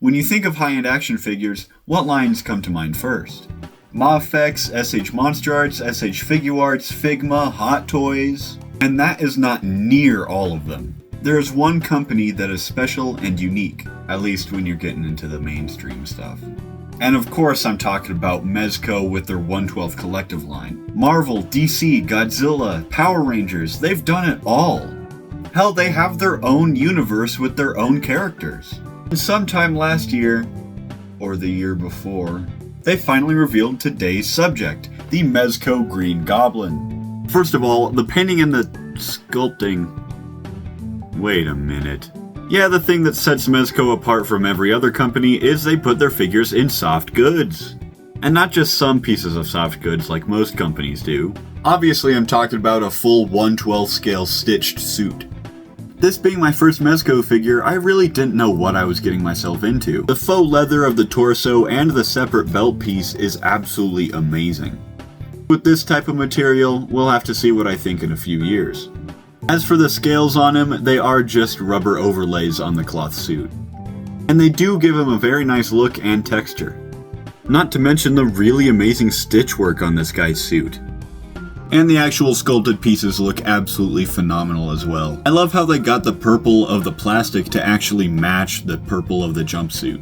When you think of high-end action figures, what lines come to mind first? Mafex, SH Monster Arts, SH Figuarts, Figma, Hot Toys, and that is not near all of them. There is one company that is special and unique, at least when you're getting into the mainstream stuff. And of course I'm talking about Mezco with their 1/12 collective line. Marvel, DC, Godzilla, Power Rangers, they've done it all. Hell, they have their own universe with their own characters. And sometime last year, or the year before, they finally revealed today's subject, the Mezco Green Goblin. First of all, the painting and the sculpting... Wait a minute. Yeah, the thing that sets Mezco apart from every other company is they put their figures in soft goods. And not just some pieces of soft goods like most companies do. Obviously I'm talking about a full 1/12 scale stitched suit. This being my first Mezco figure, I really didn't know what I was getting myself into. The faux leather of the torso and the separate belt piece is absolutely amazing. With this type of material, we'll have to see what I think in a few years. As for the scales on him, they are just rubber overlays on the cloth suit. And they do give him a very nice look and texture. Not to mention the really amazing stitch work on this guy's suit. And the actual sculpted pieces look absolutely phenomenal as well. I love how they got the purple of the plastic to actually match the purple of the jumpsuit.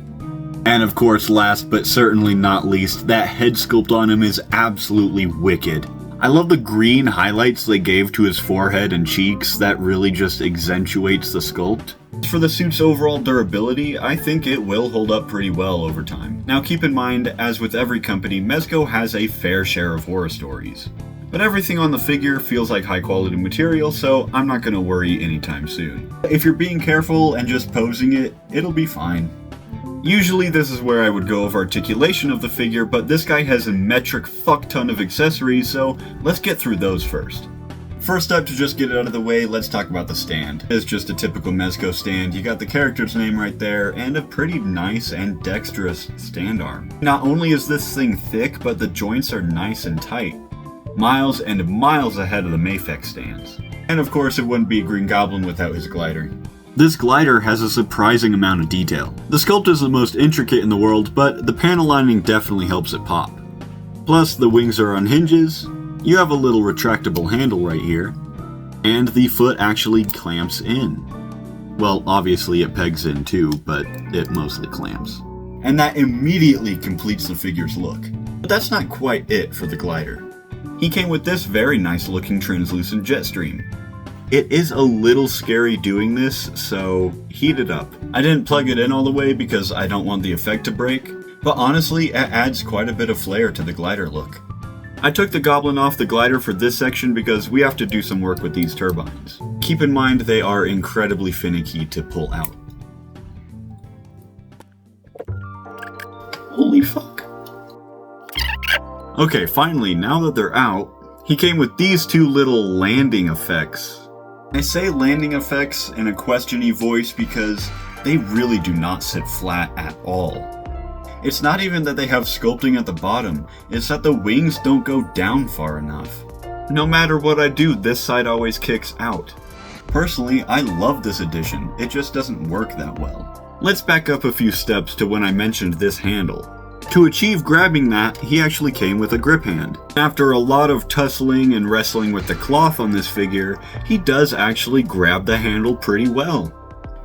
And of course, last but certainly not least, that head sculpt on him is absolutely wicked. I love the green highlights they gave to his forehead and cheeks. That really just accentuates the sculpt. For the suit's overall durability, I think it will hold up pretty well over time. Now keep in mind, as with every company, Mezco has a fair share of horror stories. But everything on the figure feels like high quality material, so I'm not gonna worry anytime soon. If you're being careful and just posing it, it'll be fine. Usually this is where I would go over articulation of the figure, but this guy has a metric fuck ton of accessories, so let's get through those first. First up, to just get it out of the way, let's talk about the stand. It's just a typical Mezco stand. You got the character's name right there, and a pretty nice and dexterous stand arm. Not only is this thing thick, but the joints are nice and tight. Miles and miles ahead of the Mafex stands. And of course it wouldn't be a Green Goblin without his glider. This glider has a surprising amount of detail. The sculpt is the most intricate in the world, but the panel lining definitely helps it pop. Plus the wings are on hinges, you have a little retractable handle right here, and the foot actually clamps in. Well, obviously it pegs in too, but it mostly clamps. And that immediately completes the figure's look. But that's not quite it for the glider. He came with this very nice looking translucent jet stream. It is a little scary doing this, so heat it up. I didn't plug it in all the way because I don't want the effect to break, but honestly it adds quite a bit of flair to the glider look. I took the Goblin off the glider for this section because we have to do some work with these turbines. Keep in mind they are incredibly finicky to pull out. Holy fuck. Okay, finally, now that they're out, he came with these two little landing effects. I say landing effects in a question-y voice because they really do not sit flat at all. It's not even that they have sculpting at the bottom, it's that the wings don't go down far enough. No matter what I do, this side always kicks out. Personally, I love this addition, it just doesn't work that well. Let's back up a few steps to when I mentioned this handle. To achieve grabbing that, he actually came with a grip hand. After a lot of tussling and wrestling with the cloth on this figure, he does actually grab the handle pretty well.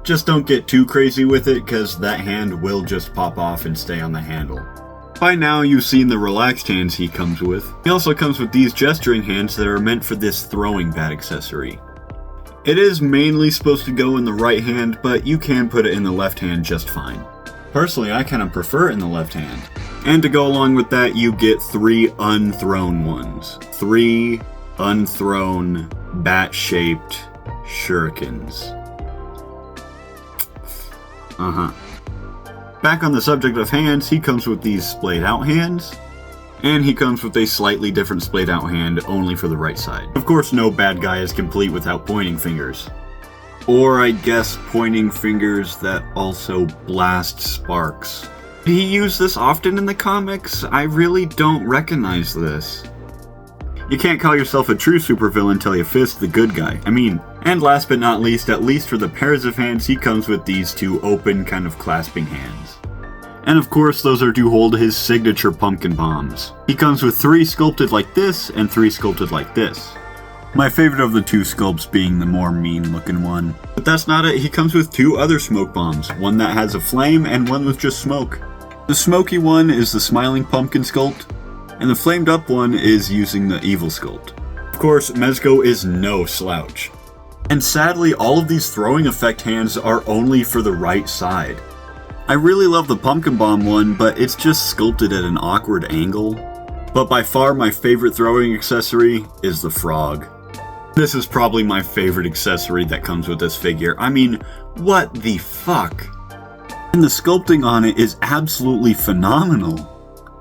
Just don't get too crazy with it, cause that hand will just pop off and stay on the handle. By now you've seen the relaxed hands he comes with. He also comes with these gesturing hands that are meant for this throwing bat accessory. It is mainly supposed to go in the right hand, but you can put it in the left hand just fine. Personally, I kind of prefer it in the left hand. And to go along with that, you get 3 unthrown ones. 3 unthrown, bat-shaped shurikens. Back on the subject of hands, he comes with these splayed out hands. And he comes with a slightly different splayed out hand, only for the right side. Of course, no bad guy is complete without pointing fingers. Or I guess pointing fingers that also blast sparks. Did he use this often in the comics? I really don't recognize this. you can't call yourself a true supervillain until you fist the good guy. And last but not least, at least for the pairs of hands, he comes with these two open, kind of clasping hands. And of course, those are to hold his signature pumpkin bombs. He comes with 3 sculpted like this, and 3 sculpted like this. My favorite of the 2 sculpts being the more mean looking one. But that's not it, he comes with 2 other smoke bombs, one that has a flame and one with just smoke. The smoky one is the smiling pumpkin sculpt, and the flamed up one is using the evil sculpt. Of course, Mezco is no slouch. And sadly, all of these throwing effect hands are only for the right side. I really love the pumpkin bomb one, but it's just sculpted at an awkward angle. But by far my favorite throwing accessory is the frog. This is probably my favorite accessory that comes with this figure. What the fuck? And the sculpting on it is absolutely phenomenal.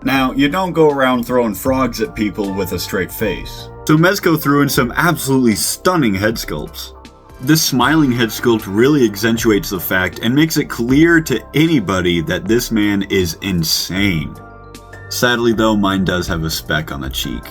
Now, you don't go around throwing frogs at people with a straight face. So Mezco threw in some absolutely stunning head sculpts. This smiling head sculpt really accentuates the fact and makes it clear to anybody that this man is insane. Sadly though, mine does have a speck on the cheek.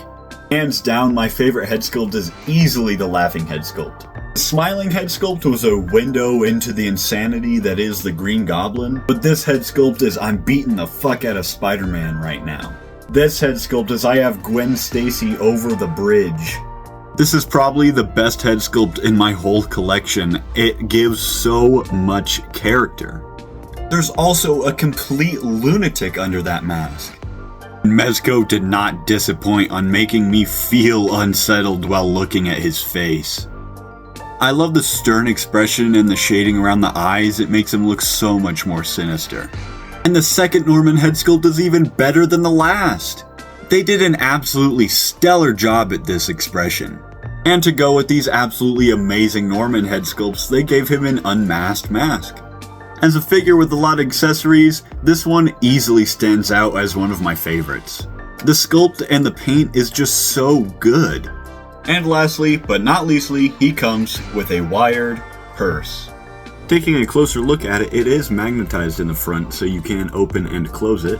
Hands down, my favorite head sculpt is easily the laughing head sculpt. The smiling head sculpt was a window into the insanity that is the Green Goblin, but this head sculpt is I'm beating the fuck out of Spider-Man right now. This head sculpt is I have Gwen Stacy over the bridge. This is probably the best head sculpt in my whole collection. It gives so much character. There's also a complete lunatic under that mask. Mezco did not disappoint on making me feel unsettled while looking at his face. I love the stern expression and the shading around the eyes, it makes him look so much more sinister. And the second Norman head sculpt is even better than the last. They did an absolutely stellar job at this expression. And to go with these absolutely amazing Norman head sculpts, they gave him an unmasked mask. As a figure with a lot of accessories, this one easily stands out as one of my favorites. The sculpt and the paint is just so good. And lastly, but not leastly, he comes with a wired purse. Taking a closer look at it, it is magnetized in the front so you can open and close it.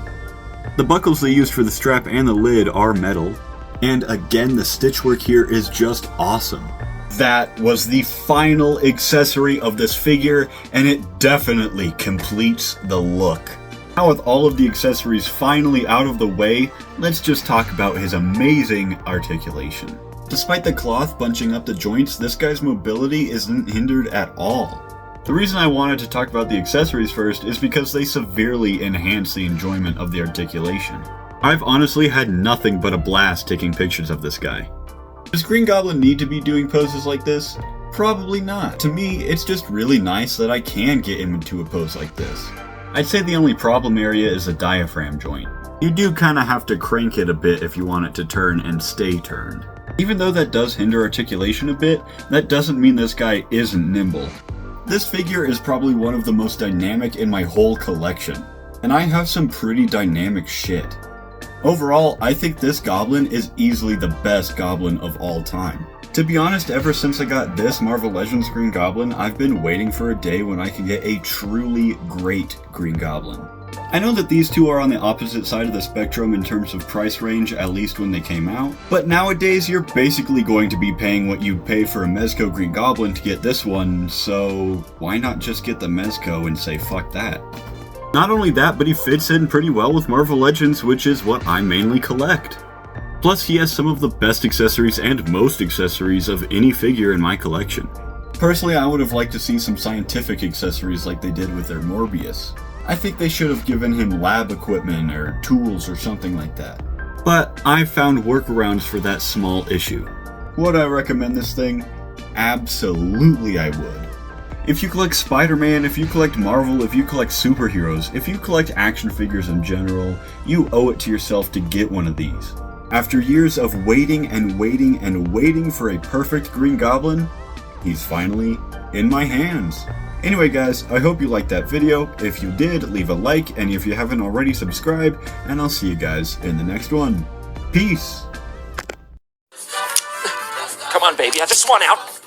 The buckles they used for the strap and the lid are metal. And again, the stitchwork here is just awesome. That was the final accessory of this figure, and it definitely completes the look. Now with all of the accessories finally out of the way, let's just talk about his amazing articulation. Despite the cloth bunching up the joints, this guy's mobility isn't hindered at all. The reason I wanted to talk about the accessories first is because they severely enhance the enjoyment of the articulation. I've honestly had nothing but a blast taking pictures of this guy. Does Green Goblin need to be doing poses like this? Probably not. To me, it's just really nice that I can get him into a pose like this. I'd say the only problem area is the diaphragm joint. You do kinda have to crank it a bit if you want it to turn and stay turned. Even though that does hinder articulation a bit, that doesn't mean this guy isn't nimble. This figure is probably one of the most dynamic in my whole collection, and I have some pretty dynamic shit. Overall, I think this Goblin is easily the best Goblin of all time. To be honest, ever since I got this Marvel Legends Green Goblin, I've been waiting for a day when I can get a truly great Green Goblin. I know that these two are on the opposite side of the spectrum in terms of price range, at least when they came out, but nowadays you're basically going to be paying what you'd pay for a Mezco Green Goblin to get this one, so why not just get the Mezco and say fuck that? Not only that, but he fits in pretty well with Marvel Legends, which is what I mainly collect. Plus, he has some of the best accessories and most accessories of any figure in my collection. Personally, I would have liked to see some scientific accessories like they did with their Morbius. I think they should have given him lab equipment or tools or something like that. But I found workarounds for that small issue. Would I recommend this thing? Absolutely I would. If you collect Spider-Man, if you collect Marvel, if you collect superheroes, if you collect action figures in general, you owe it to yourself to get one of these. After years of waiting and waiting and waiting for a perfect Green Goblin, he's finally in my hands. Anyway guys, I hope you liked that video. If you did, leave a like, and if you haven't already, subscribe, and I'll see you guys in the next one. Peace! Come on, baby, I just want out.